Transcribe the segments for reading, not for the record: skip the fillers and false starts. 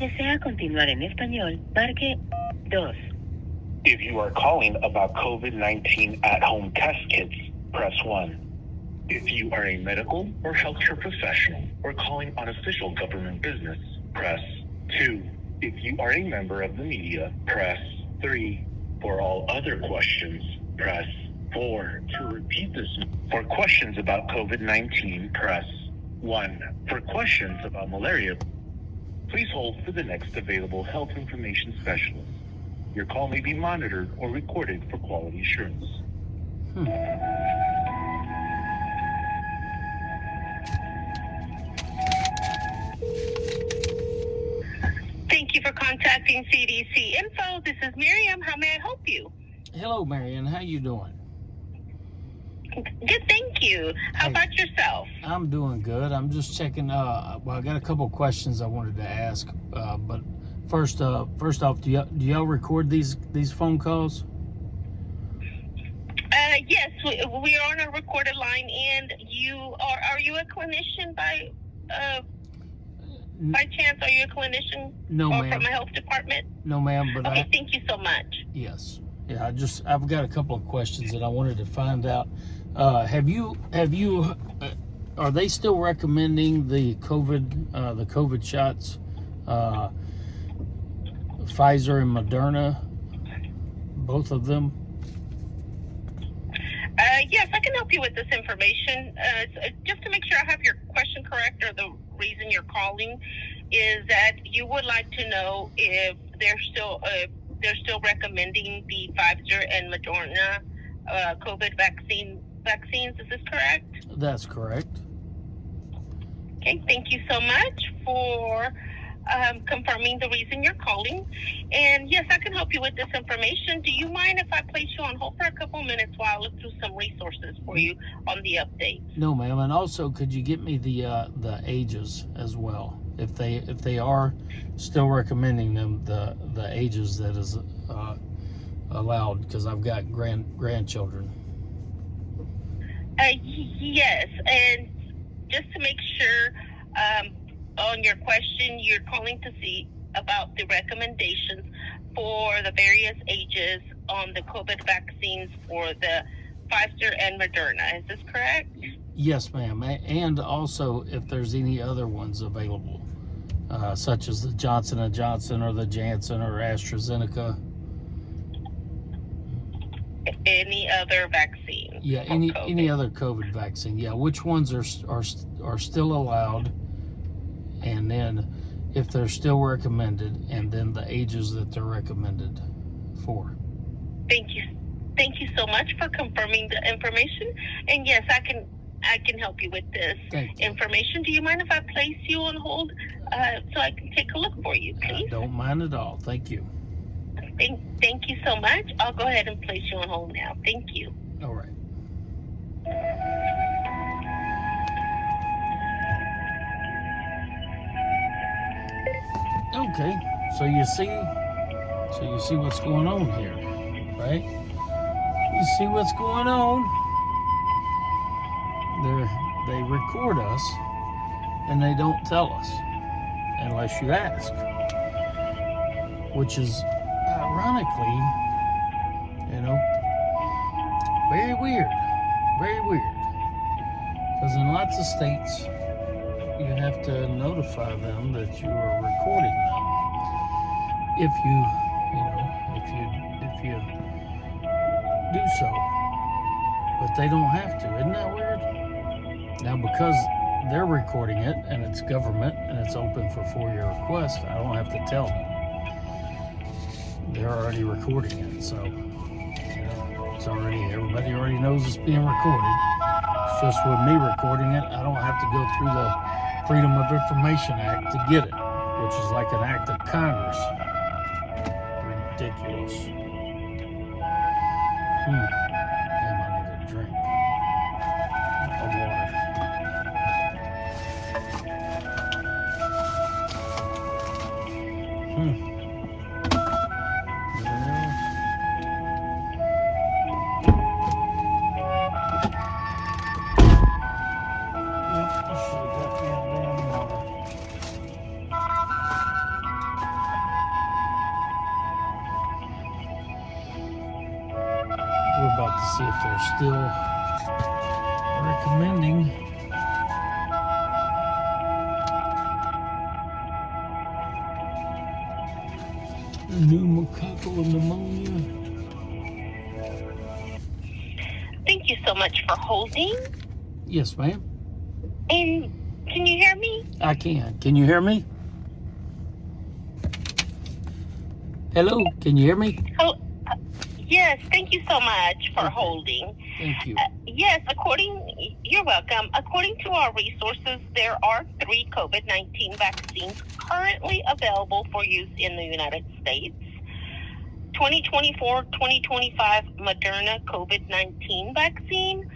desea continuar en español, marque 2. If you are calling about COVID-19 at-home test kits, press 1. If you are a medical or healthcare professional or calling on official government business, press 2. If you are a member of the media, press 3. For all other questions, press 4. To repeat this, for questions about COVID-19, press 1. For questions about malaria, please hold for the next available health information specialist. Your call may be monitored or recorded for quality assurance. Thank you for contacting CDC Info. This is Miriam. How may I help you? Hello, Marion. How you doing? Good, thank you. How about yourself? I'm doing good. I'm just checking. Well, I got a couple of questions I wanted to ask. But first off, do y'all record these phone calls? Yes, we are on a recorded line, and are you a clinician by chance? Are you a clinician? No, or ma'am. From a health department? No, ma'am. But okay, thank you so much. Yes. Yeah, I've got a couple of questions that I wanted to find out. Have you? Are they still recommending the COVID shots, Pfizer and Moderna, both of them? Yes, I can help you with this information. Just to make sure I have your question correct, or the reason you're calling is that you would like to know if they're still recommending the Pfizer and Moderna COVID vaccines. Is this correct? That's correct. Okay, thank you so much for confirming the reason you're calling. And yes, I can help you with this information. Do you mind if I place you on hold for a couple minutes while I look through some resources for you on the update? No, ma'am. And also, could you get me the ages as well, if they are still recommending them, the ages that is allowed, because I've got grandchildren. Yes, and just to make sure, on your question, you're calling to see about the recommendations for the various ages on the COVID vaccines for the Pfizer and Moderna. Is this correct? Yes, ma'am. And also if there's any other ones available, such as the Johnson & Johnson or the Janssen or AstraZeneca. Any other vaccine? Yeah, any other COVID vaccine. Yeah, which ones are still allowed, and then if they're still recommended, and then the ages that they're recommended for. Thank you so much for confirming the information. And yes, I can help you with this information. Do you mind if I place you on hold so I can take a look for you, please? I don't mind at all. Thank you. Thank you so much. I'll go ahead and place you on hold now. Thank you. All right. Okay, so you see what's going on here, right? You see what's going on? They record us, and they don't tell us unless you ask, which is ironically, very weird, because in lots of states you have to notify them that you are recording them if you do so, but they don't have to. Isn't that weird? Now, because they're recording it and it's government and it's open for FOIA requests, I don't have to tell them. They're already recording it, so everybody already knows it's being recorded. It's just with me recording it, I don't have to go through the Freedom of Information Act to get it, which is like an act of Congress. Ridiculous. Damn, I need a drink of water. to see if they're still recommending. Pneumococcal pneumonia. Thank you so much for holding. Yes, ma'am. And can you hear me? I can. Can you hear me? Hello, can you hear me? Oh, yes, thank you so much for Okay. holding. Thank you. Yes, you're welcome. According to our resources, there are 3 COVID-19 vaccines currently available for use in the United States. 2024-2025 Moderna COVID-19 vaccine,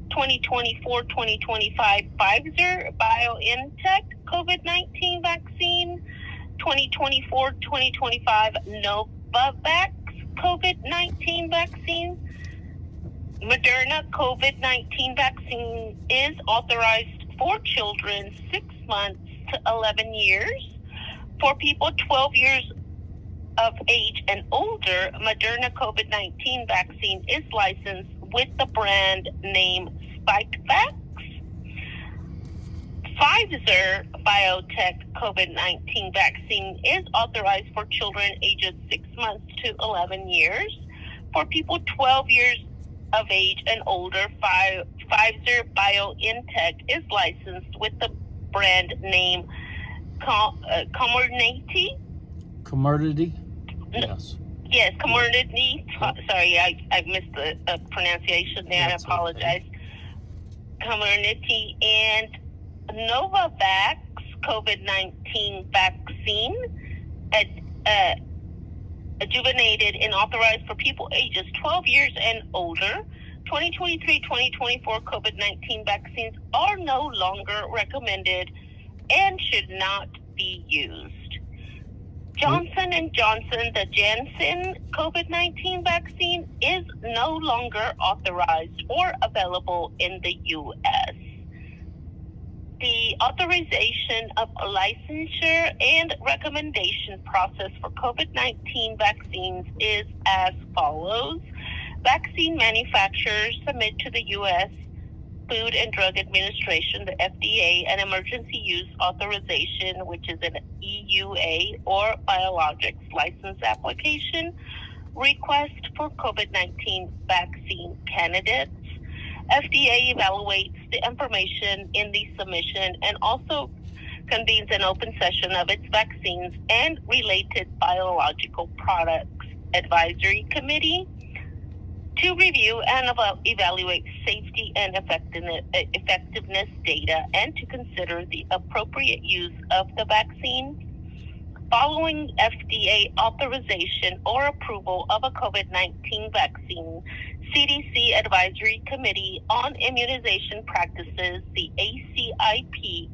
2024-2025 Pfizer BioNTech COVID-19 vaccine, 2024-2025 Novavax COVID-19 vaccine. Moderna COVID-19 vaccine is authorized for children 6 months to 11 years. For people 12 years of age and older, Moderna COVID-19 vaccine is licensed with the brand name Spikevax. Pfizer BioNTech COVID-19 vaccine is authorized for children ages 6 months to 11 years. For people 12 years of age and older, Pfizer BioNTech is licensed with the brand name Comirnaty. Commodity? Yes. Yes, Comirnaty. Sorry, I missed the pronunciation there. That's I apologize. Okay. Comirnaty and Novavax COVID-19 vaccine, adjuvated and authorized for people ages 12 years and older. 2023-2024 COVID-19 vaccines are no longer recommended and should not be used. Johnson & Johnson, the Janssen COVID-19 vaccine, is no longer authorized or available in the U.S. The authorization of a licensure and recommendation process for COVID-19 vaccines is as follows. Vaccine manufacturers submit to the U.S. Food and Drug Administration, the FDA, an emergency use authorization, which is an EUA or biologics license application request for COVID-19 vaccine candidates. FDA evaluates the information in the submission and also convenes an open session of its vaccines and related biological products advisory committee to review and evaluate safety and effectiveness data and to consider the appropriate use of the vaccine. Following FDA authorization or approval of a COVID-19 vaccine, CDC Advisory Committee on Immunization Practices, the ACIP,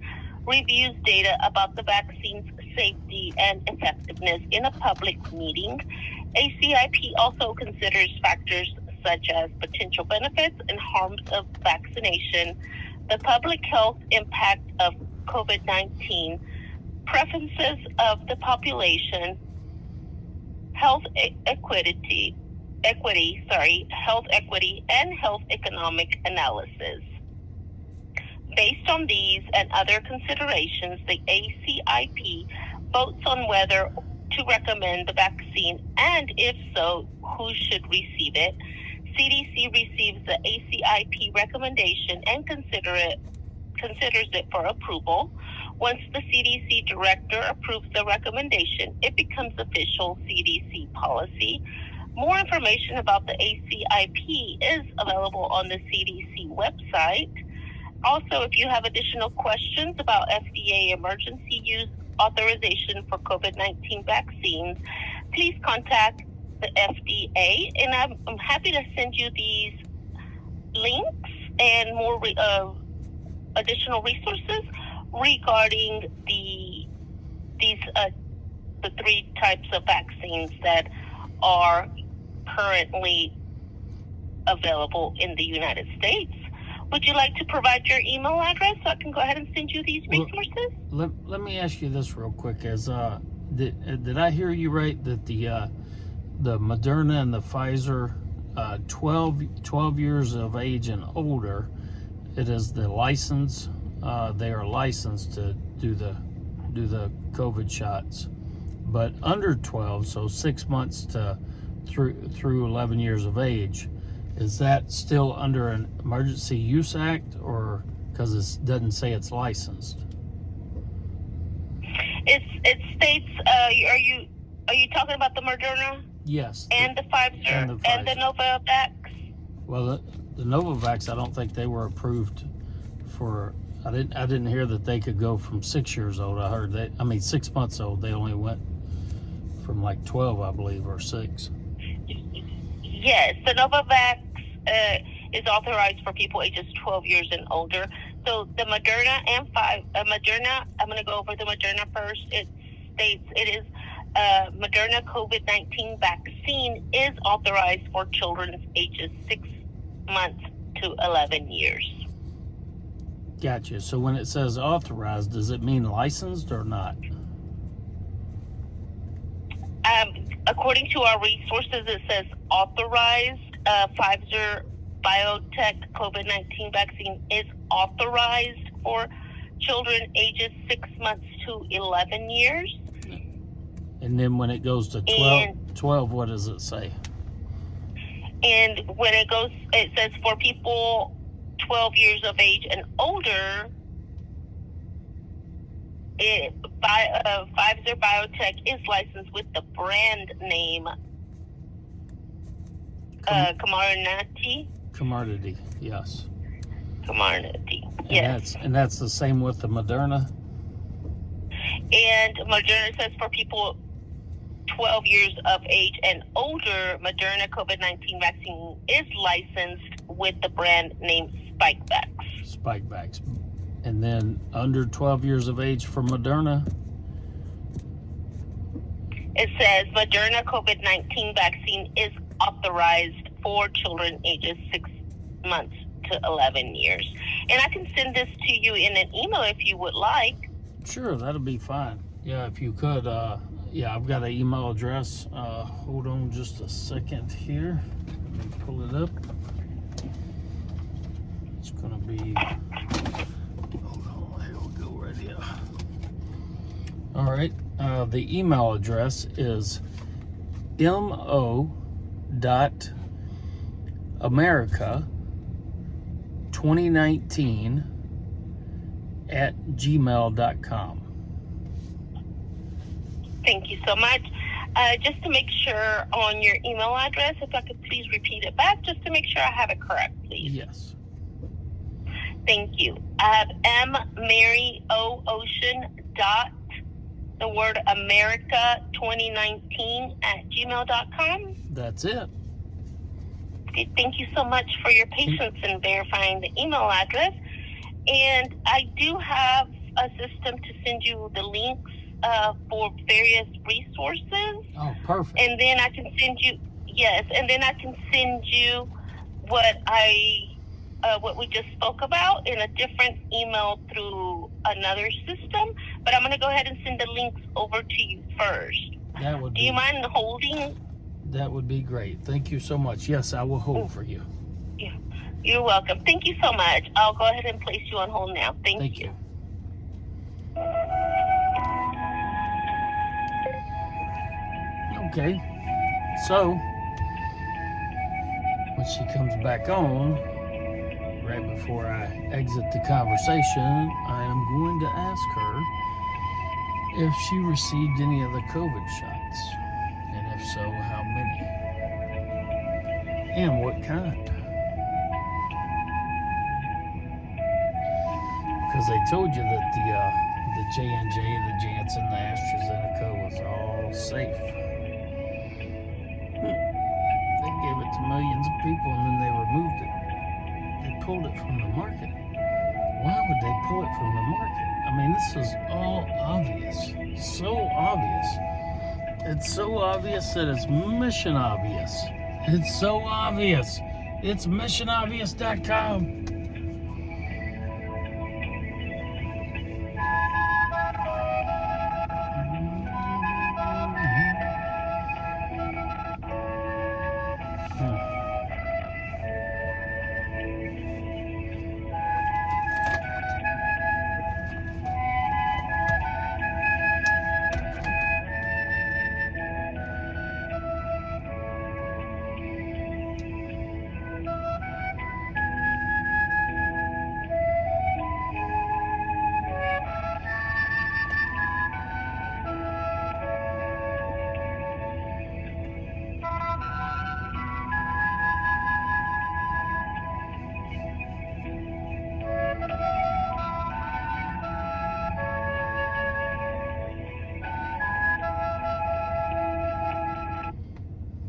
reviews data about the vaccine's safety and effectiveness in a public meeting. ACIP also considers factors such as potential benefits and harms of vaccination, the public health impact of COVID-19, preferences of the population, health equity, and health economic analysis. Based on these and other considerations, the ACIP votes on whether to recommend the vaccine, and if so, who should receive it. CDC receives the ACIP recommendation and considers it for approval. Once the CDC director approves the recommendation, it becomes official CDC policy. More information about the ACIP is available on the CDC website. Also, if you have additional questions about FDA emergency use authorization for COVID-19 vaccines, please contact the FDA, and I'm happy to send you these links and more additional resources regarding the 3 types of vaccines that are currently available in the United States. Would you like to provide your email address so I can go ahead and send you these resources? Let me ask you this real quick. Did I hear you right that the Moderna and the Pfizer 12 years of age and older, it is the license. They are licensed to do the COVID shots. But under 12, so 6 months to through 11 years of age, is that still under an Emergency Use Act, or because it doesn't say it's licensed? It states. Are you talking about the Moderna? Yes. And the Pfizer and the Novavax? Well, the Novavax, I don't think they were approved for. I didn't hear that they could go from 6 years old. I heard 6 months old. They only went from like 12, I believe, or 6. Yes, the Novavax is authorized for people ages 12 years and older. So the Moderna and Moderna, I'm going to go over the Moderna first. It states it is Moderna COVID-19 vaccine is authorized for children ages 6 months to 11 years. Gotcha. So when it says authorized, does it mean licensed or not? According to our resources, it says authorized. Pfizer Biotech COVID-19 vaccine is authorized for children ages 6 months to 11 years. And then when it goes to 12, what does it say? And when it says for people 12 years of age and older, Pfizer Biotech is licensed with the brand name Comirnaty. Comirnaty, yes. Comirnaty, yes. And that's the same with the Moderna? And Moderna says for people 12 years of age and older, Moderna COVID-19 vaccine is licensed with the brand name Spikevax. Spikevax. And then under 12 years of age for Moderna? It says Moderna COVID-19 vaccine is authorized for children ages 6 months to 11 years. And I can send this to you in an email if you would like. Sure, that'll be fine. Yeah, if you could. Yeah, I've got an email address. Hold on just a second here. Let me pull it up. It's going to be... Hold on, here we go right here. All right, the email address is mo.america2019@gmail.com. Thank you so much. Just to make sure on your email address, if I could please repeat it back, just to make sure I have it correct, please. Yes. Thank you. I have the word America2019@gmail.com. That's it. Okay, thank you so much for your patience in verifying the email address. And I do have a system to send you the links for various resources. Oh, perfect. And then I can send you, what we just spoke about in a different email through another system. But I'm going to go ahead and send the links over to you first. Do you mind holding? That would be great. Thank you so much. Yes, I will hold for you. Yeah, you're welcome. Thank you so much. I'll go ahead and place you on hold now. Thank you. Okay, so when she comes back on, right before I exit the conversation, I am going to ask her if she received any of the COVID shots, and if so, how many, and what kind. Because they told you that the J&J, the Janssen, the AstraZeneca was all safe. They gave it to millions of people and then they removed it. They pulled it from the market. Why would they pull it from the market? I mean, this is all obvious. So obvious. It's so obvious that it's mission obvious. It's so obvious. It's missionobvious.com.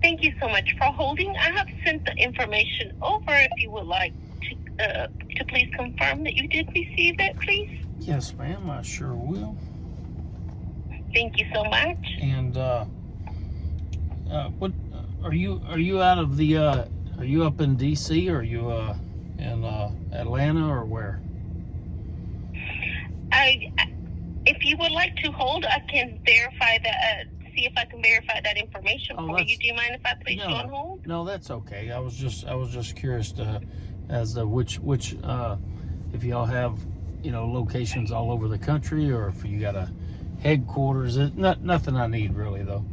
Thank you so much for holding. I have sent the information over. If you would like to please confirm that you did receive it, please. Yes, ma'am, I sure will. Thank you so much. And what are you out of the are you up in DC, or are you in Atlanta, or where? If you would like to hold, I can verify that. See if I can verify that information for you. Do you mind if I place you on hold? No, that's okay. I was just curious as to which if y'all have locations all over the country, or if you got a headquarters. Nothing I need really though.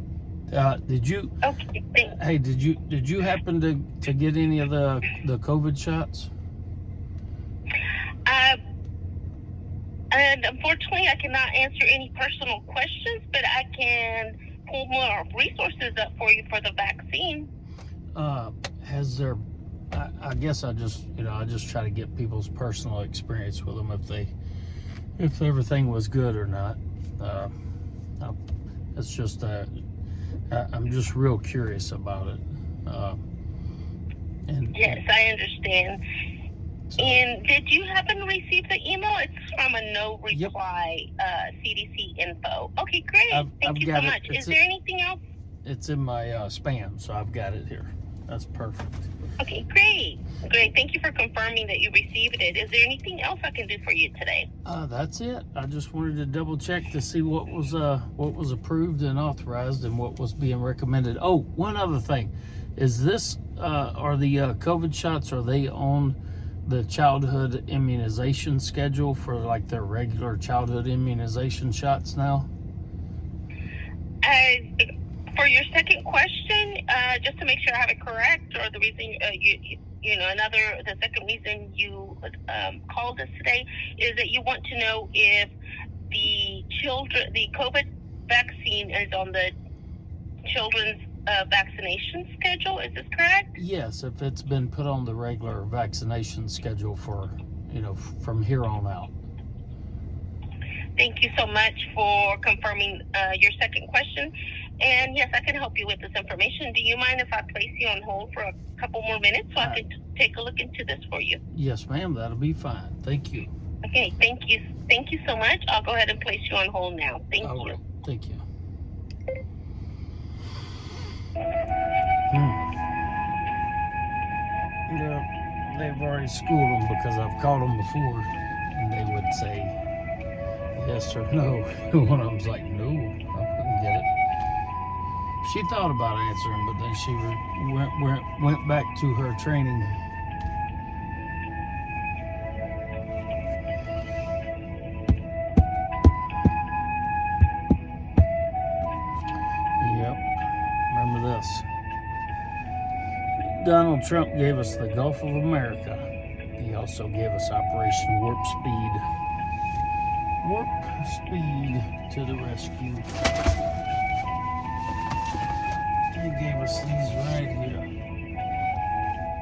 Did you? Okay. Thanks. Hey, did you happen to get any of the COVID shots? And unfortunately, I cannot answer any personal questions, but I can pull more resources up for you for the vaccine. Has there? I guess I just try to get people's personal experience with them, if everything was good or not. It's just I'm just real curious about it. Yes, I understand. So, and did you happen to receive the email? It's from a no reply CDC info. Okay, great. Thank you so much. Is there anything else? It's in my spam, so I've got it here. That's perfect. Okay, great. Thank you for confirming that you received it. Is there anything else I can do for you today? That's it. I just wanted to double check to see what was approved and authorized and what was being recommended. Oh, one other thing. Is this are the COVID shots, are they on the childhood immunization schedule for like their regular childhood immunization shots now? For your second question, just to make sure I have it correct, or the reason the second reason you called us today is that you want to know if the COVID vaccine is on the children's vaccination schedule. Is this correct? Yes, if it's been put on the regular vaccination schedule for, from here on out. Thank you so much for confirming your second question. And yes, I can help you with this information. Do you mind if I place you on hold for a couple more minutes so I can take a look into this for you? Yes, ma'am. That'll be fine. Thank you. Okay, thank you. Thank you so much. I'll go ahead and place you on hold now. Thank you. Right. Thank you. Yeah, they've already schooled them because I've called them before, and they would say yes or no. One of them's like, no, I couldn't get it. She thought about answering, but then she went back to her training. Yep, remember this. Donald Trump gave us the Gulf of America. He also gave us Operation Warp Speed. Warp Speed to the rescue. He gave us these right here.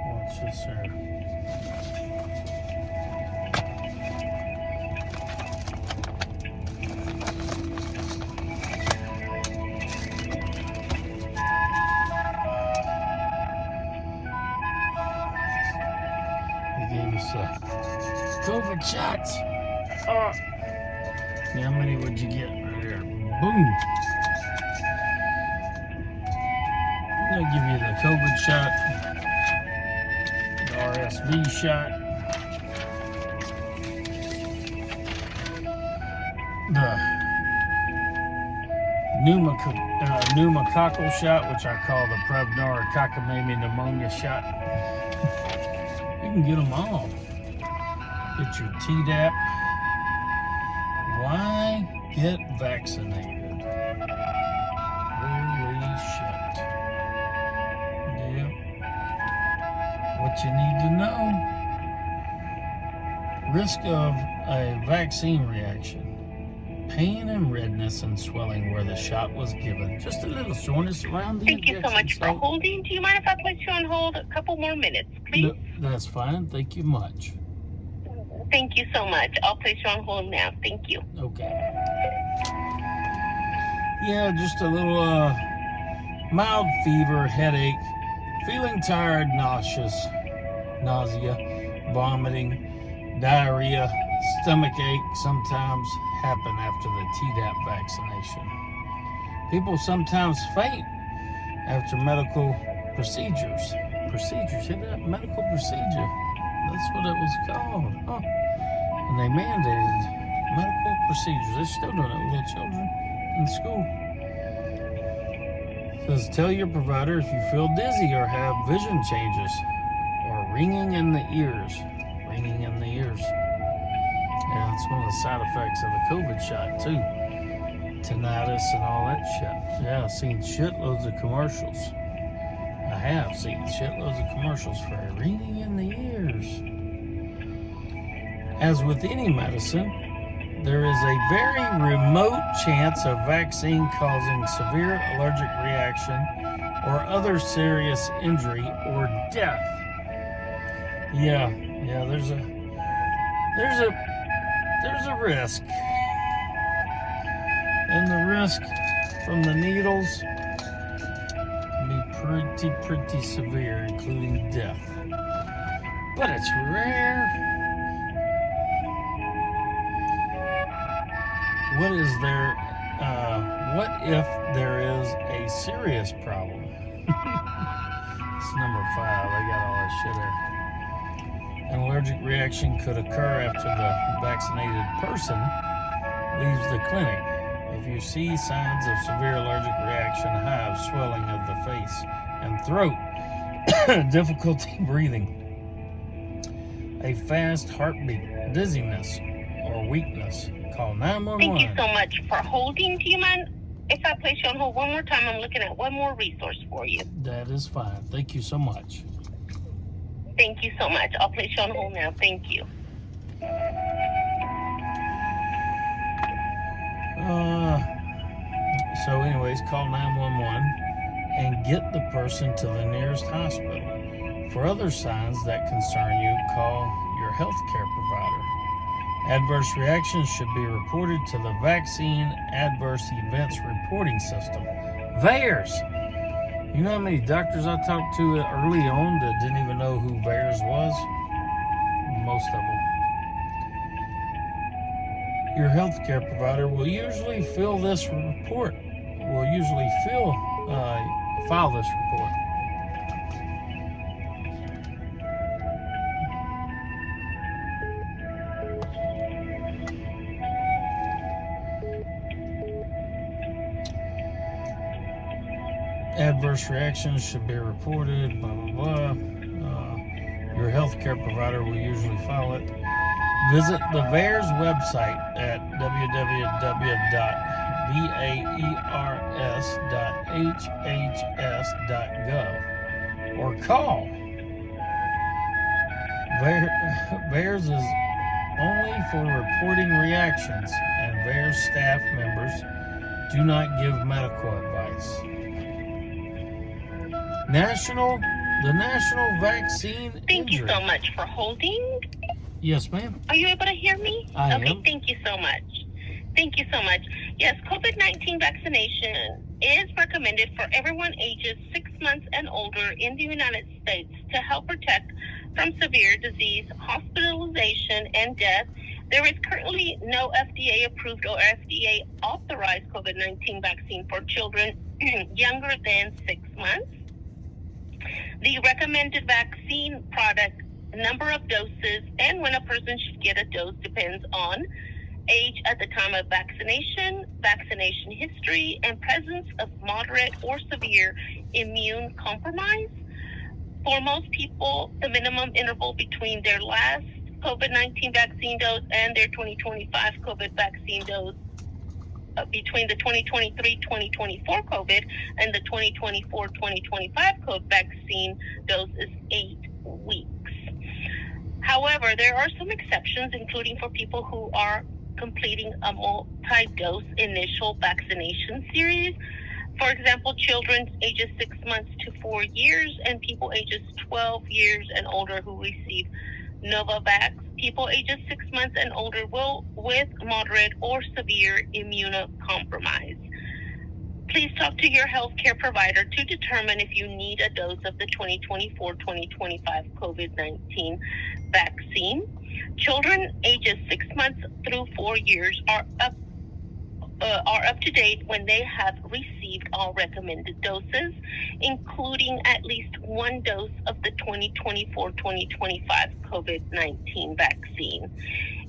Watch this here. He gave us COVID shots. How many would you get right here? Boom. They'll give you the COVID shot, the RSV shot, the pneumococcal shot, which I call the Prevnar cockamamie pneumonia shot. You can get them all. Get your Tdap. Why get vaccinated? Holy shit. Yep. What you need to know. Risk of a vaccine reaction. Pain and redness and swelling where the shot was given. Just a little soreness around the Thank you so much for holding. Do you mind if I place you on hold a couple more minutes, please? No, that's fine. Thank you much. Thank you so much. I'll place you on hold now. Thank you. Okay. Yeah, just a little mild fever, headache, feeling tired, nausea, vomiting, diarrhea, stomach ache sometimes happen after the Tdap vaccination. People sometimes faint after medical procedures. Isn't that medical procedure? That's what it was called. Huh. And they mandated medical procedures. They're still doing it with little children in school. It says, tell your provider if you feel dizzy or have vision changes or ringing in the ears. Ringing in the ears. Yeah, that's one of the side effects of the COVID shot, too. Tinnitus and all that shit. Yeah, I've seen shitloads of commercials. I have seen shitloads of commercials for ringing in the ears. As with any medicine, there is a very remote chance of vaccine causing severe allergic reaction or other serious injury or death. Yeah, there's a risk. And the risk from the needles can be pretty severe, including death. But it's rare. What if there is a serious problem? It's number 5. I got all that shit there. An allergic reaction could occur after the vaccinated person leaves the clinic. If you see signs of severe allergic reaction, hives, swelling of the face and throat, difficulty breathing, a fast heartbeat, dizziness, or weakness, call 911. Thank you so much for holding. Do you mind if I place you on hold one more time? I'm looking at one more resource for you. That is fine. Thank you so much. Thank you so much. I'll place you on hold now. Thank you. So anyways, call 911 and get the person to the nearest hospital. For other signs that concern you, call your healthcare provider. Adverse reactions should be reported to the Vaccine Adverse Events Reporting System, VAERS. You know how many doctors I talked to early on that didn't even know who VAERS was? Most of them. Your healthcare provider will usually file this report. File this report. Adverse reactions should be reported, blah, blah, blah. Your healthcare provider will usually file it. Visit the VAERS website at www.vaers.hhs.gov or call. VAERS is only for reporting reactions, and VAERS staff members do not give medical advice. The National Vaccine Thank you Injury. so much for holding. Yes, ma'am. Are you able to hear me? I am. Thank you so much. Yes, COVID-19 vaccination is recommended for everyone ages 6 months and older in the United States to help protect from severe disease, hospitalization, and death. There is currently no FDA-approved or FDA-authorized COVID-19 vaccine for children younger than 6 months. The recommended vaccine product, number of doses, and when a person should get a dose depends on age at the time of vaccination, vaccination history, and presence of moderate or severe immune compromise. For most people, the minimum interval between their last COVID-19 vaccine dose and their 2025 COVID vaccine dose, between the 2023-2024 COVID and the 2024-2025 COVID vaccine dose is 8 weeks. However, there are some exceptions, including for people who are completing a multi-dose initial vaccination series. For example, children ages 6 months to 4 years and people ages 12 years and older who receive Novavax. People ages 6 months and older will with moderate or severe immunocompromise. Please talk to your healthcare provider to determine if you need a dose of the 2024-2025 COVID-19 vaccine. Children ages 6 months through 4 years are up to date when they have received all recommended doses, including at least one dose of the 2024-2025 COVID-19 vaccine.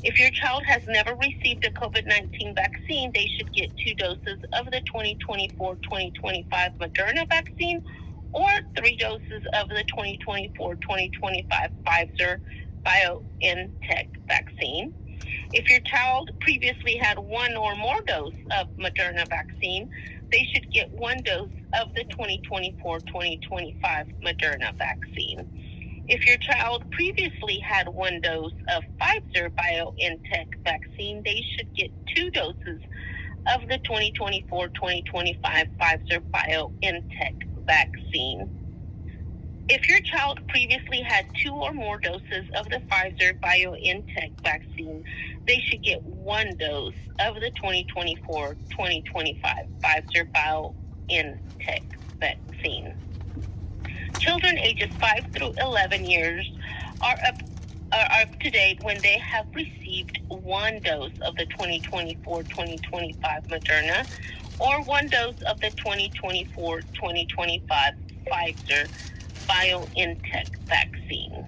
If your child has never received a COVID-19 vaccine, they should get 2 doses of the 2024-2025 Moderna vaccine or 3 doses of the 2024-2025 Pfizer BioNTech vaccine. If your child previously had 1 or more dose of Moderna vaccine, they should get 1 dose of the 2024-2025 Moderna vaccine. If your child previously had 1 dose of Pfizer BioNTech vaccine, they should get 2 doses of the 2024-2025 Pfizer BioNTech vaccine. If your child previously had 2 or more doses of the Pfizer BioNTech vaccine, they should get 1 dose of the 2024-2025 Pfizer BioNTech vaccine. Children ages 5 through 11 years are up to date when they have received 1 dose of the 2024-2025 Moderna or 1 dose of the 2024-2025 Pfizer BioNTech vaccine.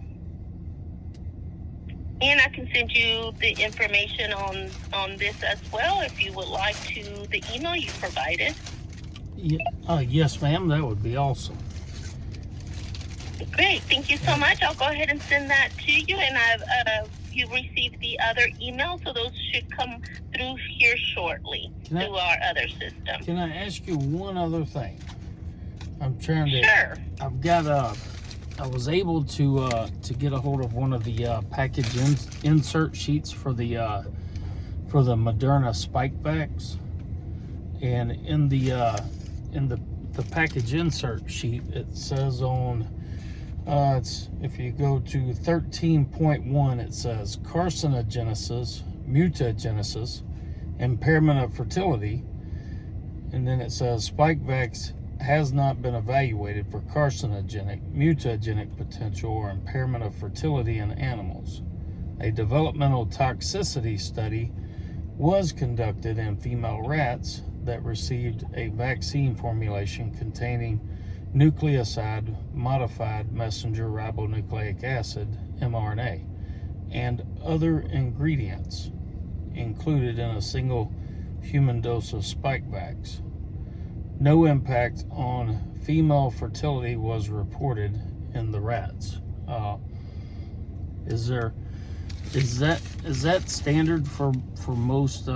And I can send you the information on this as well if you would like to the email you provided. Yes, ma'am, that would be awesome. Great, thank you so much. I'll go ahead and send that to you, and you received the other email, so those should come through here shortly through our other system. Can I ask you one other thing? I'm trying to. Sure. I've got I was able to get a hold of one of the package insert sheets for the Moderna Spikevax, and in the package insert sheet it says on if you go to 13.1, it says carcinogenesis, mutagenesis, impairment of fertility, and then it says Spikevax has not been evaluated for carcinogenic, mutagenic potential, or impairment of fertility in animals. A developmental toxicity study was conducted in female rats that received a vaccine formulation containing nucleoside modified messenger ribonucleic acid, mRNA, and other ingredients included in a single human dose of Spikevax. No impact on female fertility was reported in the rats. Is that standard for most?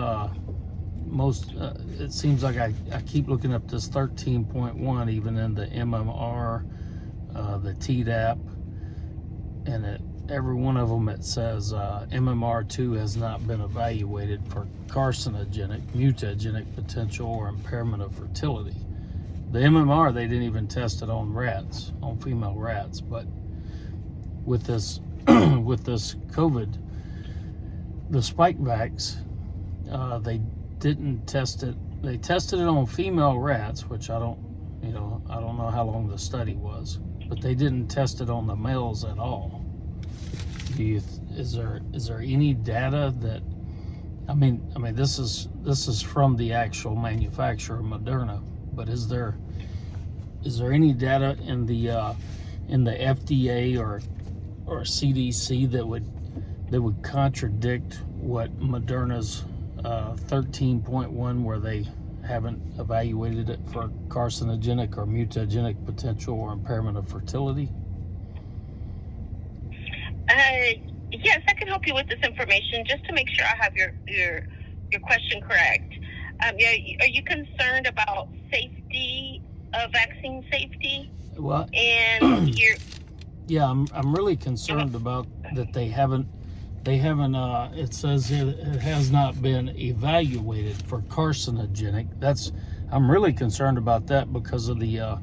It seems like I keep looking up this 13.1, even in the MMR, the Tdap, and every one of them it says MMR2 has not been evaluated for carcinogenic, mutagenic potential, or impairment of fertility. The MMR, they didn't even test it on rats, on female rats, but with this with this COVID, the Spikevax, they didn't test it. They tested it on female rats, which I don't know how long the study was, but they didn't test it on the males at all. Is there any data that, I mean this is from the actual manufacturer, Moderna, but is there any data in the FDA or CDC that would contradict what Moderna's 13.1, where they haven't evaluated it for carcinogenic or mutagenic potential or impairment of fertility? Yes, I can help you with this information just to make sure I have your question correct. Are you concerned about safety, vaccine safety? Well, and yeah, I'm really concerned about that they haven't. It says it has not been evaluated for carcinogenic. I'm really concerned about that because of the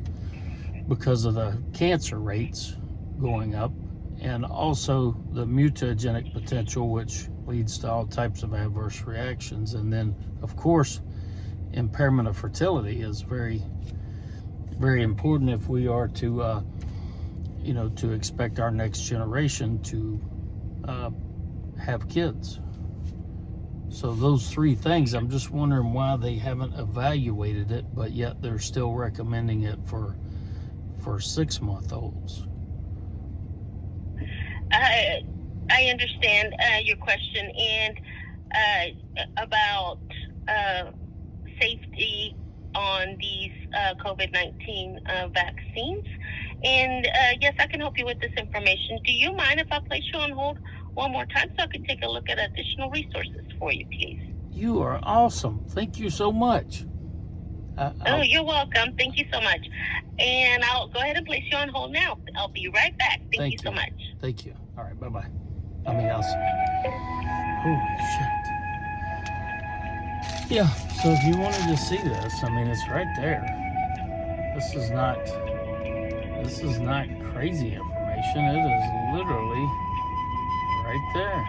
cancer rates going up, and also the mutagenic potential, which leads to all types of adverse reactions. And then, of course, impairment of fertility is very, very important if we are to, to expect our next generation to have kids. So those three things, I'm just wondering why they haven't evaluated it, but yet they're still recommending it for 6-month-olds. I understand your question, and about safety on these COVID-19 vaccines. And yes, I can help you with this information. Do you mind if I place you on hold one more time so I can take a look at additional resources for you, please? You are awesome. Thank you so much. Oh, you're welcome. Thank you so much. And I'll go ahead and place you on hold now. I'll be right back. Thank you so much. Thank you. All right, bye-bye. Holy shit. Yeah, so if you wanted to see this, it's right there. This is not crazy information. It is literally right there.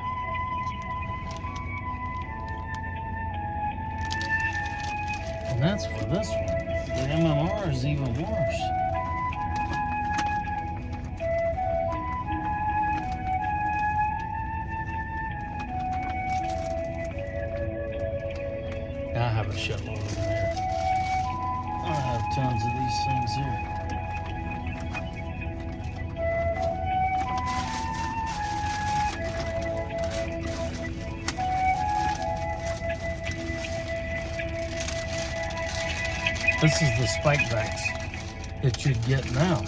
And that's for this one. The MMR is even worse. I have a shitload of them here. I have tons of these things here. This is the spike vax that you'd get now,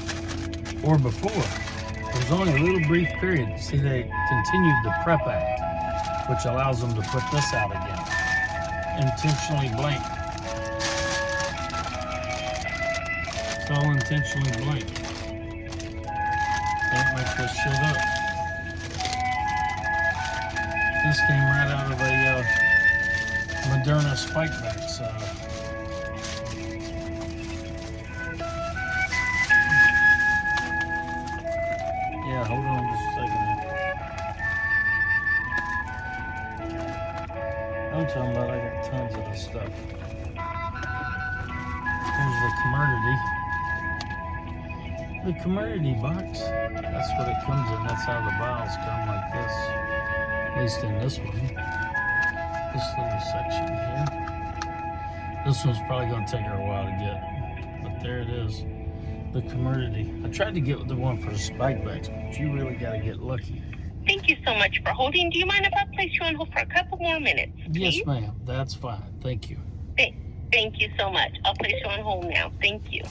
or before. There was only a little brief period. See, they continued the PrEP Act, which allows them to put this out again. Intentionally blank. It's all intentionally blank. Don't make this shit up. This came right out of a Moderna spike vax. Yeah, hold on just a second here. I'm talking about I got tons of this stuff. Here's the commodity. The commodity box. That's what it comes in. That's how the vials come like this. At least in this one. This little section here. This one's probably going to take her a while to get. But there it is. The commodity. I tried to get the one for the spike vax, but you really got to get lucky. Thank you so much for holding. Do you mind if I place you on hold for a couple more minutes, please? Yes, ma'am. That's fine. Thank you. Thank you so much. I'll place you on hold now. Thank you.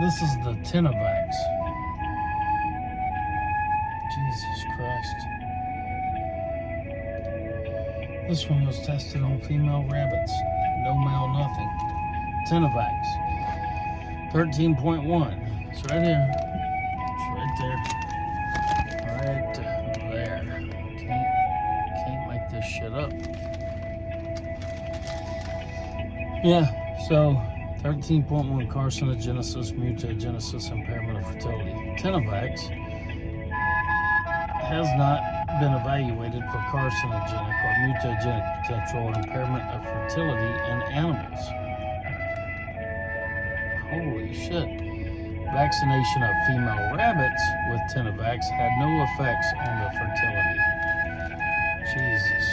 This is the Tenavax. Jesus Christ. This one was tested on female rabbits. No male, nothing. Tenavax. 13.1. It's right here. It's right there. Right there. Can't make this shit up. Yeah, so 13.1 carcinogenesis, mutagenesis, impairment of fertility. Tenavax has not been evaluated for carcinogenic or mutagenic potential or impairment of fertility in animals. Holy shit. Vaccination of female rabbits with Tenavax had no effects on the fertility. Jesus.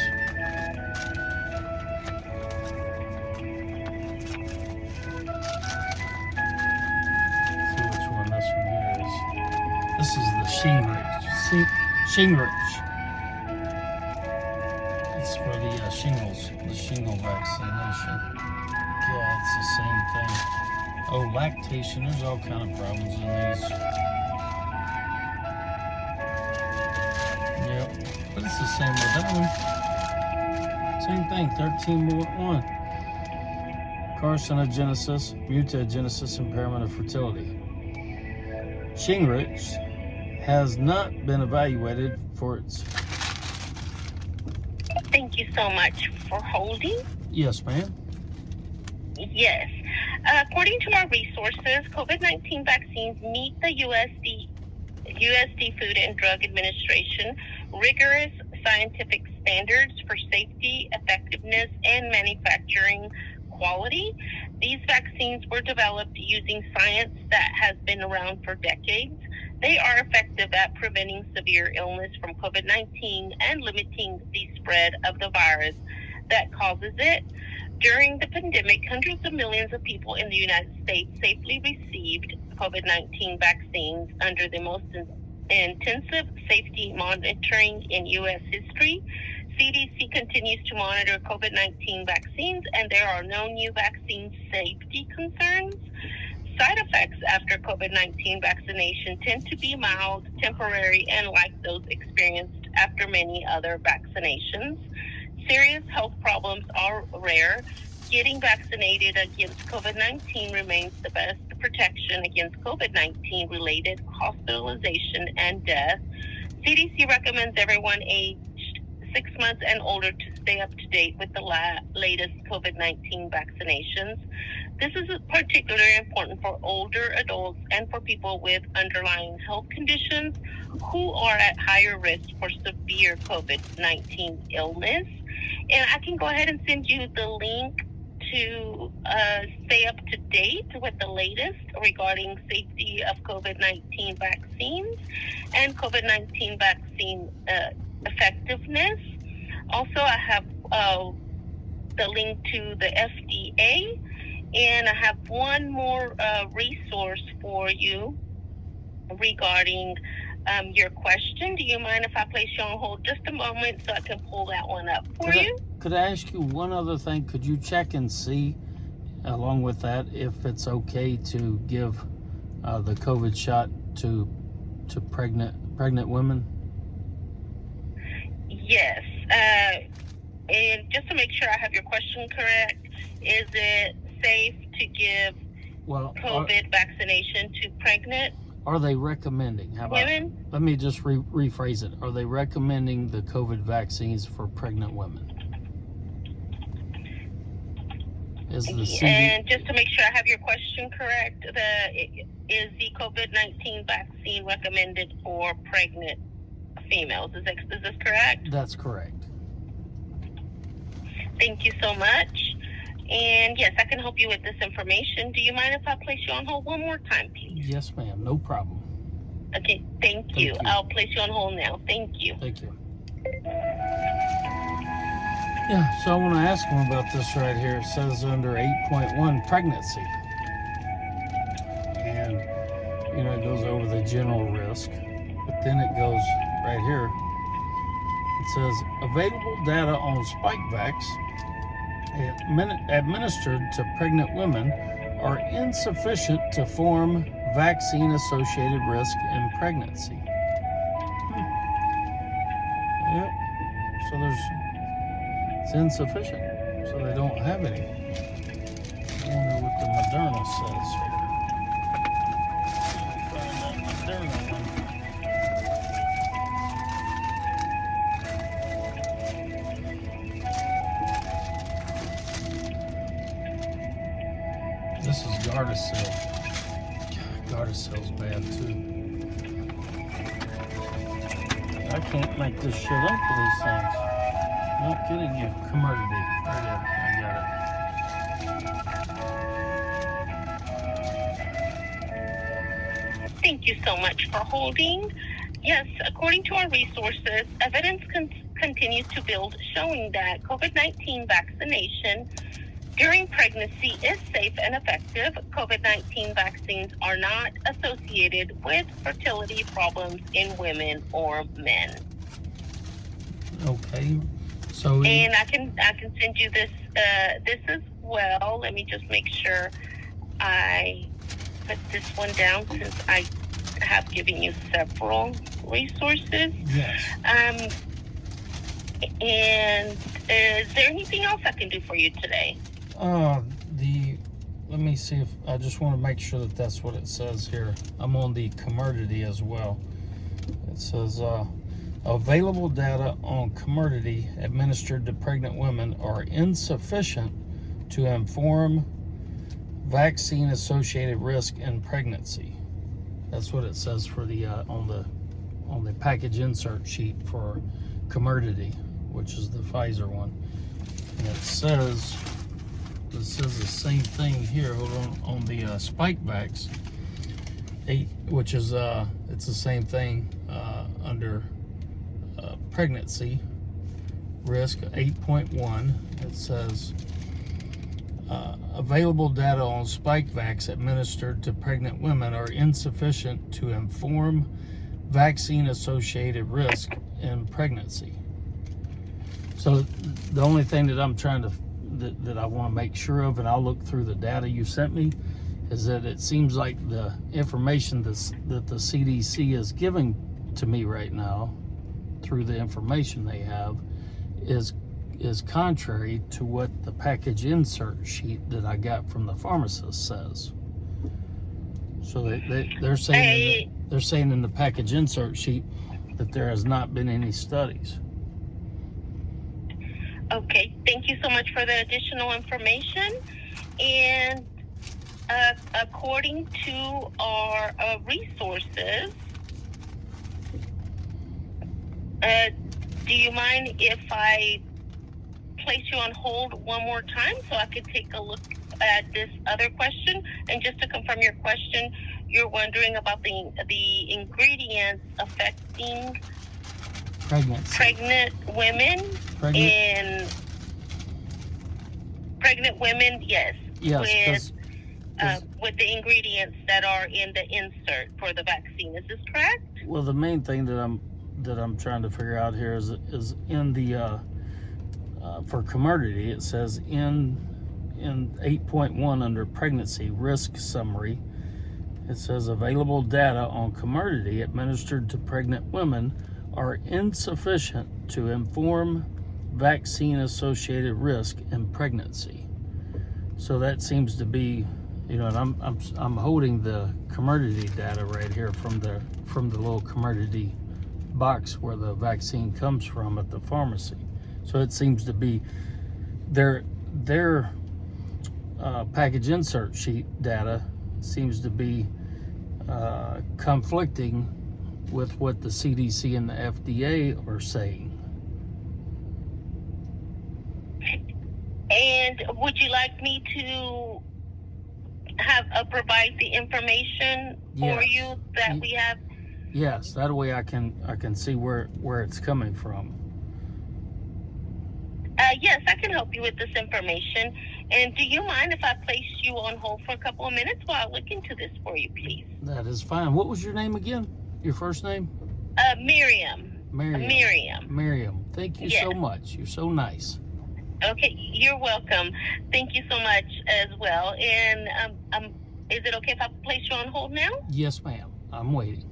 This is the Shingrix. It's for the shingles, the shingle vaccination. Yeah, it's the same thing. Oh, lactation. There's all kind of problems in these. Yep, but it's the same with that one. Same thing. 13.1. Carcinogenesis, mutagenesis, impairment of fertility. Shingrix has not been evaluated for its... Thank you so much for holding. Yes, ma'am. Yes. According to our resources, COVID-19 vaccines meet the USD Food and Drug Administration rigorous scientific standards for safety, effectiveness, and manufacturing quality. These vaccines were developed using science that has been around for decades. They are effective at preventing severe illness from COVID-19 and limiting the spread of the virus that causes it. During the pandemic, hundreds of millions of people in the United States safely received COVID-19 vaccines under the most intensive safety monitoring in U.S. history. CDC continues to monitor COVID-19 vaccines, and there are no new vaccine safety concerns. Side effects after COVID-19 vaccination tend to be mild, temporary, and like those experienced after many other vaccinations. Serious health problems are rare. Getting vaccinated against COVID-19 remains the best protection against COVID-19 related hospitalization and death. CDC recommends everyone aged 6 months and older to stay up to date with the latest COVID-19 vaccinations. This is particularly important for older adults and for people with underlying health conditions who are at higher risk for severe COVID-19 illness. And I can go ahead and send you the link to stay up to date with the latest regarding safety of COVID-19 vaccines and COVID-19 vaccine effectiveness. Also, I have the link to the FDA, and I have one more resource for you regarding your question. Do you mind if I place you on hold just a moment so I can pull that one up for you? Could I ask you one other thing? Could you check and see, along with that, if it's okay to give the COVID shot to pregnant women? Yes. And just to make sure I have your question correct, is it safe to give COVID vaccination to pregnant Are they recommending? How about, women? let me just rephrase it. Are they recommending the COVID vaccines for pregnant women? Is the And just to make sure I have your question correct, is the COVID-19 vaccine recommended for pregnant females? Is this correct? That's correct. Thank you so much. And yes, I can help you with this information. Do you mind if I place you on hold one more time, please? Yes, ma'am. No problem. Okay, thank you. I'll place you on hold now. Thank you. Thank you. Yeah, so I want to ask them about this right here. It says under 8.1, pregnancy. And, it goes over the general risk. But then it goes right here. It says, available data on Spikevax administered to pregnant women are insufficient to form vaccine-associated risk in pregnancy. Yep. So it's insufficient. So they don't have any. I wonder what the Moderna says here. Find that Moderna one. This is Gardasil. Gardasil's bad too. I can't make this shit up for these things. Not kidding you. Commodity. I got it. Thank you so much for holding. Yes, according to our resources, evidence continues to build showing that COVID-19 vaccination during pregnancy is safe and effective. COVID-19 vaccines are not associated with fertility problems in women or men. Okay. So and I can send you this as well. Let me just make sure I put this one down since I have given you several resources. Yes. And is there anything else I can do for you today? let me see if I just want to make sure that that's what it says here. I'm on the commodity as well. It says available data on commodity administered to pregnant women are insufficient to inform vaccine associated risk in pregnancy. That's what it says for the on the package insert sheet for commodity, which is the Pfizer one. And it says the same thing here. Hold on the Spikevax 8, which is it's the same thing under pregnancy risk 8.1. It says available data on Spikevax administered to pregnant women are insufficient to inform vaccine associated risk in pregnancy. So the only thing that I'm trying to that I want to make sure of, and I'll look through the data you sent me, is that it seems like the information that the CDC is giving to me right now through the information they have is contrary to what the package insert sheet that I got from the pharmacist says. So they're saying they're saying in the package insert sheet that there has not been any studies. Okay, thank you so much for the additional information. And according to our resources, do you mind if I place you on hold one more time so I could take a look at this other question? And just to confirm your question, you're wondering about the ingredients affecting pregnant women pregnant women, yes, with the ingredients that are in the insert for the vaccine. Is this correct? Well, the main thing that I'm trying to figure out here is in the for commodity, it says in 8.1 under pregnancy risk summary, it says available data on commodity administered to pregnant women are insufficient to inform vaccine associated risk in pregnancy. So that seems to be, and I'm holding the commodity data right here from the little commodity box where the vaccine comes from at the pharmacy. So it seems to be their package insert sheet data seems to be conflicting with what the CDC and the FDA are saying. And would you like me to have provide the information for you that we have? Yes, that way I can see where it's coming from. Yes, I can help you with this information. And do you mind if I place you on hold for a couple of minutes while I look into this for you, please? That is fine. What was your name again? Your first name? Miriam. Miriam. Thank you so much. You're so nice. Okay, you're welcome. Thank you so much as well. And is it okay if I place you on hold now? Yes, ma'am. I'm waiting.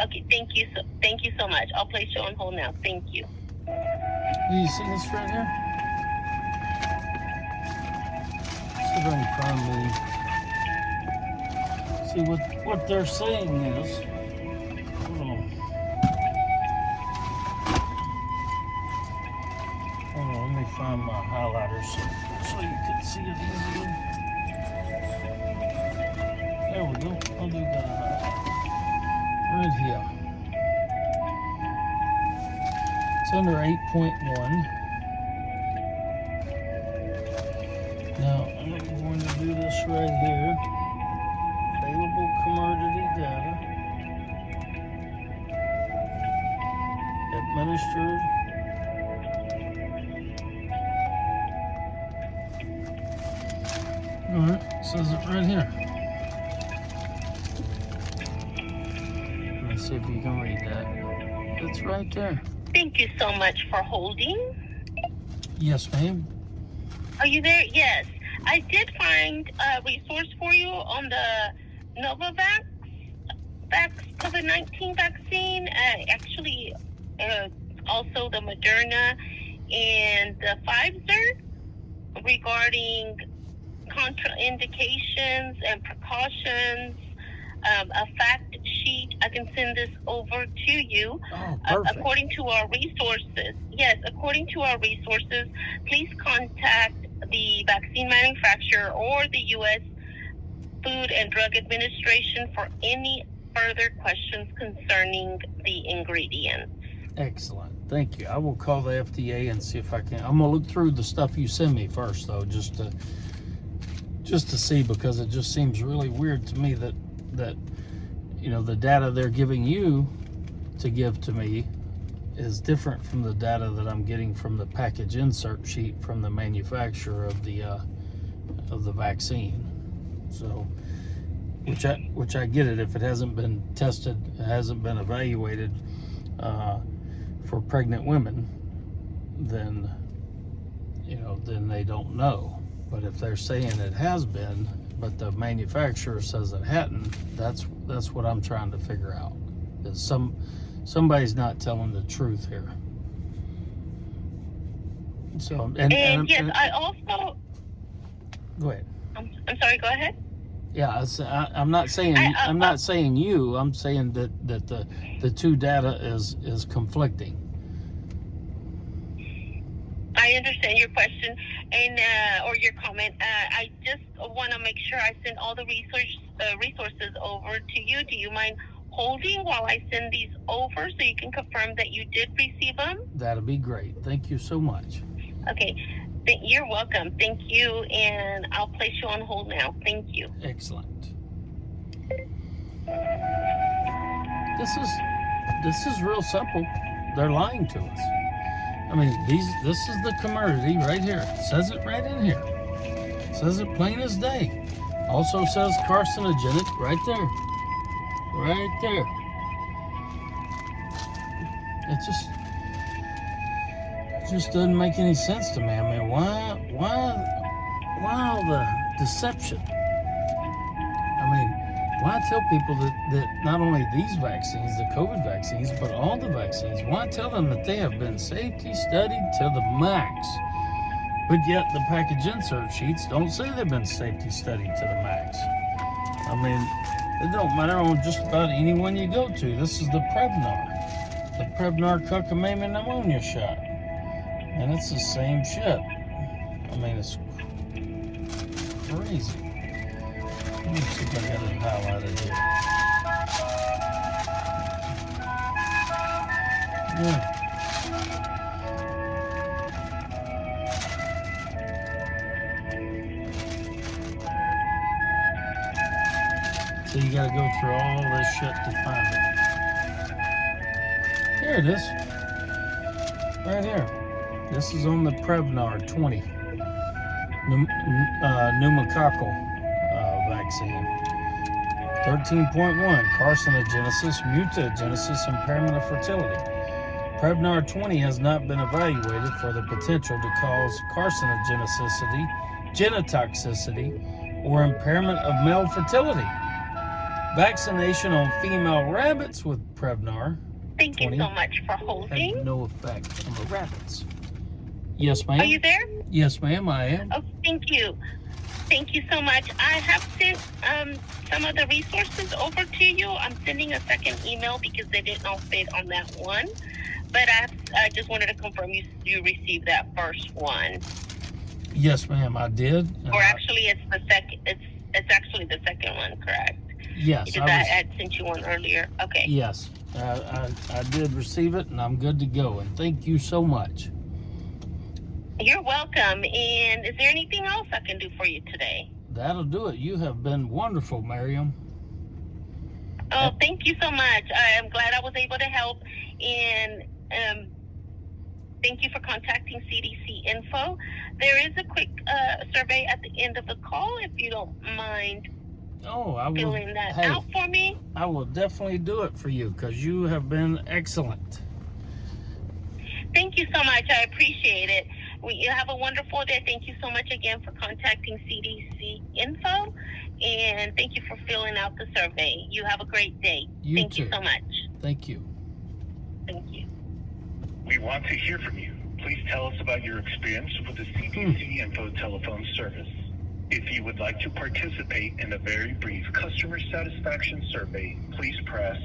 Okay, thank you so much. I'll place you on hold now. Thank you. Do you see this right here? See if I can find see what they're saying is. Hold on. Let me find my highlighter so you can see it easily. There we go. I'll do that right here. It's under 8.1. Now, I'm going to do this right here. Available commodity data. Administered. Alright, it says it right here. Let me see if you can read that. It's right there. Thank you so much for holding. Yes, ma'am. Are you there? Yes. I did find a resource for you on the Novavax COVID-19 vaccine. Actually, also the Moderna and the Pfizer regarding contraindications and precautions, a fact sheet. I can send this over to you. Oh, perfect. According to our resources, please contact the vaccine manufacturer or the U.S. Food and Drug Administration for any further questions concerning the ingredients. Excellent. Thank you. I will call the FDA and see if I can. I'm gonna look through the stuff you send me first, though, just to see, because it just seems really weird to me that the data they're giving you to give to me is different from the data that I'm getting from the package insert sheet from the manufacturer of the vaccine. So, which I get it. If it hasn't been tested, it hasn't been evaluated for pregnant women, then they don't know. But if they're saying it has been, but the manufacturer says it hadn't, that's what I'm trying to figure out. Is somebody's not telling the truth here. So I also go ahead. I'm sorry. Go ahead. Yeah, I'm not saying I'm not saying you. I'm saying that the two data is conflicting. I understand your question and or your comment. I just want to make sure I send all the resources over to you. Do you mind holding while I send these over so you can confirm that you did receive them? That'd be great. Thank you so much. Okay. You're welcome. Thank you, and I'll place you on hold now. Thank you. Excellent. This is real simple. They're lying to us. I mean, this is the commodity right here. It says it right in here. It says it plain as day. Also says carcinogenic right there. Right there. It just doesn't make any sense to me. I mean, why all the deception? I mean, why tell people that not only these vaccines, the COVID vaccines, but all the vaccines, why tell them that they have been safety studied to the max? But yet the package insert sheets don't say they've been safety studied to the max. I mean, it don't matter on just about anyone you go to. This is the Prevnar cucumamine pneumonia shot. And it's the same shit. I mean, it's crazy. Let me see if I got it highlighted here. Yeah. So you gotta go through all this shit to find it. Here it is. Right here. This is on the Prevnar 20 pneumococcal vaccine. 13.1 carcinogenesis, mutagenesis, impairment of fertility. Prevnar 20 has not been evaluated for the potential to cause carcinogenicity, genotoxicity, or impairment of male fertility. Vaccination on female rabbits with Prevnar Thank you so much for holding. had no effect on the rabbits. Yes, ma'am. Are you there? Yes, ma'am, I am. Oh, thank you. Thank you so much. I have sent some of the resources over to you. I'm sending a second email because they didn't all fit on that one. But I just wanted to confirm you received that first one. Yes, ma'am, I did. Or actually, it's the second. It's actually the second one, correct? Yes, Because I had sent you one earlier. Okay. Yes, I did receive it, and I'm good to go. And thank you so much. You're welcome. And is there anything else I can do for you today? That'll do it. You have been wonderful, Miriam. Oh, thank you so much. I am glad I was able to help. And thank you for contacting CDC Info. There is a quick survey at the end of the call, if you don't mind filling that out for me. I will definitely do it for you because you have been excellent. Thank you so much. I appreciate it. You have a wonderful day. Thank you so much again for contacting CDC Info, and thank you for filling out the survey. You have a great day. Thank you so much. Thank you. Thank you. We want to hear from you. Please tell us about your experience with the CDC Info telephone service. If you would like to participate in a very brief customer satisfaction survey, please press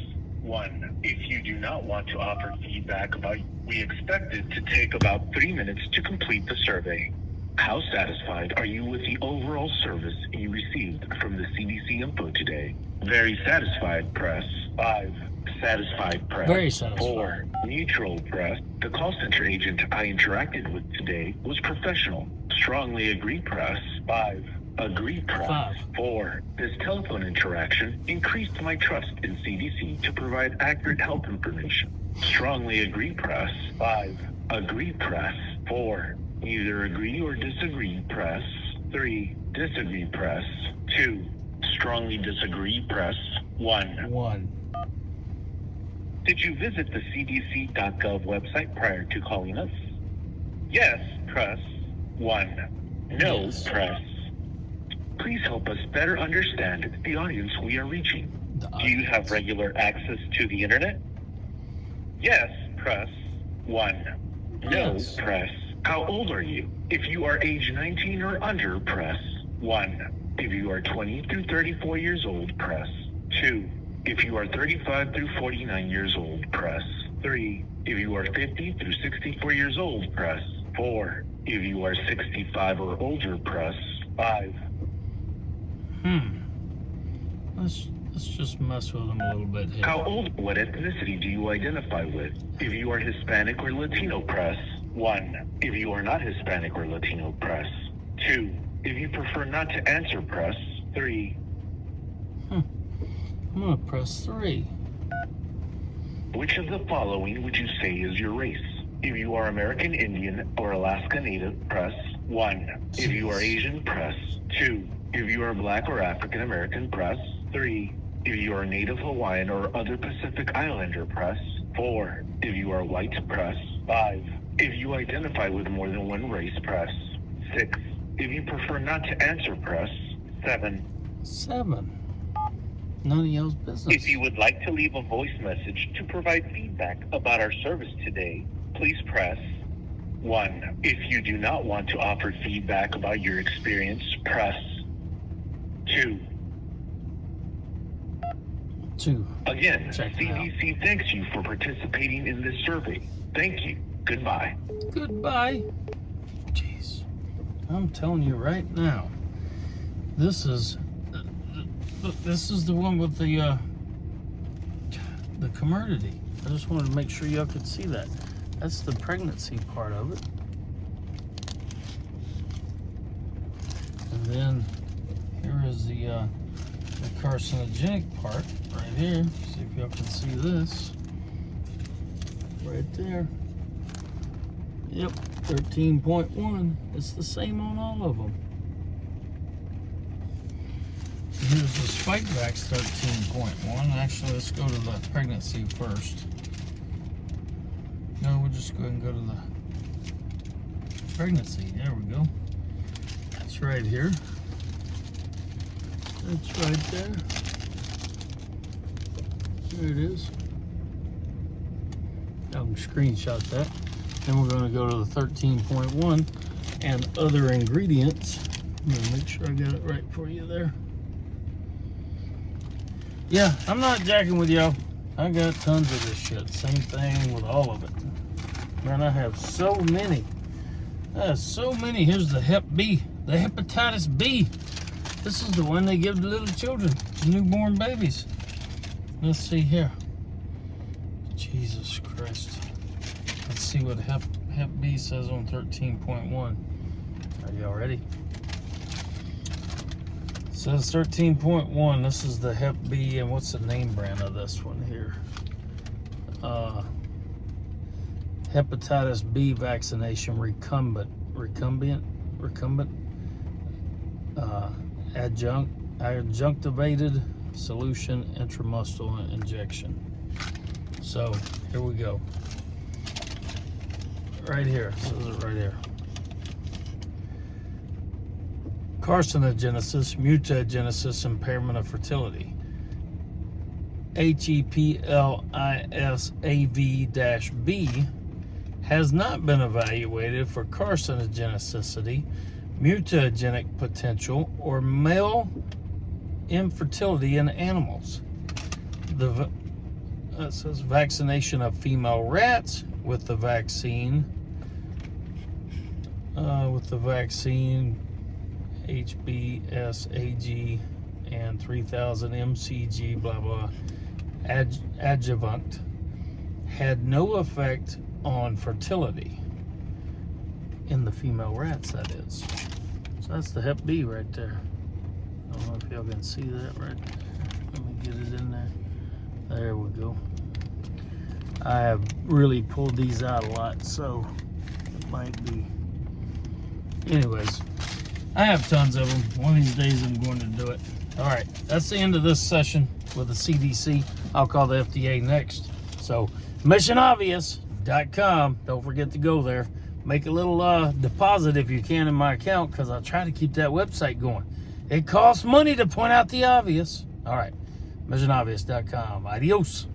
1. If you do not want to offer feedback about, we expect it to take about 3 minutes to complete the survey. How satisfied are you with the overall service you received from the CDC info today? Very satisfied, press 5. Satisfied, press Very satisfied. 4. Neutral, press. The call center agent I interacted with today was professional. Strongly agree, press 5. Agree, press 5. 4. This telephone interaction increased my trust in CDC to provide accurate health information. Strongly agree, press 5. Agree, press 4. Either agree or disagree, press 3. Disagree, press 2. Strongly disagree, press 1. 1. Did you visit the cdc.gov website prior to calling us? Yes, press 1. No, Yes. press. Please help us better understand the audience we are reaching. Do you have regular access to the internet? Yes, press 1. No, Yes. press. How old are you? If you are age 19 or under, press 1. If you are 20 through 34 years old, press 2. If you are 35 through 49 years old, press 3. If you are 50 through 64 years old, press 4. If you are 65 or older, press 5. Let's just mess with them a little bit here. How old? What ethnicity do you identify with? If you are Hispanic or Latino, press 1. If you are not Hispanic or Latino, press 2. If you prefer not to answer, press 3. I'm gonna press 3. Which of the following would you say is your race? If you are American Indian or Alaska Native, press 1. If you are Asian, press 2. If you are Black or African American, press 3. If you are Native Hawaiian or other Pacific Islander, press 4. If you are white, press 5. If you identify with more than one race, press 6. If you prefer not to answer, press 7. 7. None of y'all's business. If you would like to leave a voice message to provide feedback about our service today, please press 1. If you do not want to offer feedback about your experience, press 2. 2. Again, Check it out. CDC thanks you for participating in this survey. Thank you. Goodbye. Goodbye. Jeez. I'm telling you right now, this is the one with the commodity. I just wanted to make sure y'all could see that. That's the pregnancy part of it. And then here is the carcinogenic part right here. See if y'all can see this. Right there. Yep, 13.1. It's the same on all of them. Here's the Spikevax 13.1. Actually, let's go to the pregnancy first. No, we'll just go ahead and go to the pregnancy. There we go. That's right here. That's right there. There it is. I can screenshot that. Then we're going to go to the 13.1 and other ingredients. I'm going to make sure I got it right for you there. Yeah, I'm not jacking with y'all. I got tons of this shit. Same thing with all of it. Man, I have so many. I have so many. Here's the Hep B, the hepatitis B. This is the one they give to little children, to newborn babies. Let's see here. Jesus Christ. Let's see what Hep B says on 13.1. Are y'all ready? It says 13.1. This is the Hep B, and what's the name brand of this one here? Hepatitis B vaccination recumbent adjunctivated solution intramuscular injection. So here we go. Right here, it says it right here. Carcinogenesis, mutagenesis, impairment of fertility. HEPLISAV-B has not been evaluated for carcinogenicity, mutagenic potential, or male infertility in animals. It says vaccination of female rats with the vaccine. HBsAg and 3000 mcg blah blah adjuvant had no effect on fertility in the female rats, that is. So that's the Hep B right there. I don't know if y'all can see that right there. Let me get it in there. There we go. I have really pulled these out a lot, so it might be. Anyways, I have tons of them. One of these days I'm going to do it. All right, that's the end of this session with the CDC. I'll call the FDA next. So, missionobvious.com. Don't forget to go there. Make a little deposit if you can in my account, because I'll try to keep that website going. It costs money to point out the obvious. All right, missionobvious.com. Adios.